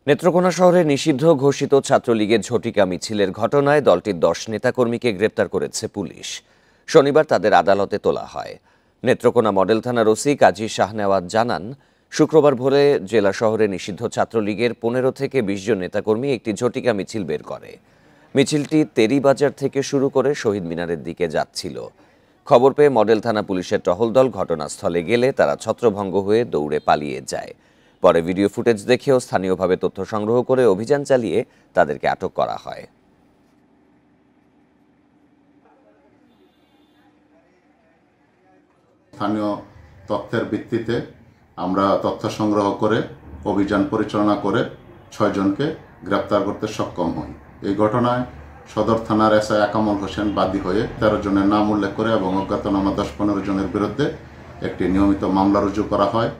নেত্রকোনা শহরে নিষিদ্ধ ঘোষিত ছাত্রলীগের ঝটিকা মিছিলের ঘটনায় দলটির 10 নেতাকর্মীকে গ্রেপ্তার করেছে পুলিশ। শনিবার তাদের আদালতে তোলা হয়। নেত্রকোনা মডেল থানার ওসি কাজী শাহনেওয়াজ জানান, শুক্রবার ভোরে জেলা শহরে নিষিদ্ধ ছাত্রলীগের 15 থেকে 20 জন নেতাকর্মী একটি ঝটিকা মিছিল বের করে। মিছিলটি তেরিবাজার থেকে শুরু করে শহীদ মিনারের দিকে যাচ্ছিল। খবর পেয়ে মডেল থানা পুলিশের টহল দল ঘটনাস্থলে গেলে তারা ছত্রভঙ্গ হয়ে দৌড়ে পালিয়ে যায়। পরে ভিডিও ফুটেজ দেখেও স্থানীয়ভাবে তথ্য সংগ্রহ করে অভিযান চালিয়ে তাদেরকে আটক করা হয়। স্থানীয় তথ্যের ভিত্তিতে আমরা তথ্য সংগ্রহ করে অভিযান পরিচালনা করে 6 জনকে গ্রেপ্তার করতে সক্ষম হই। এই ঘটনায় সদর থানার এসআই আকামল হোসেন বাদী হয়ে 13 জনের নাম উল্লেখ করে এবং অজ্ঞাতনামা 10-15 জনের বিরুদ্ধে একটি নিয়মিত মামলা রুজু করা হয়।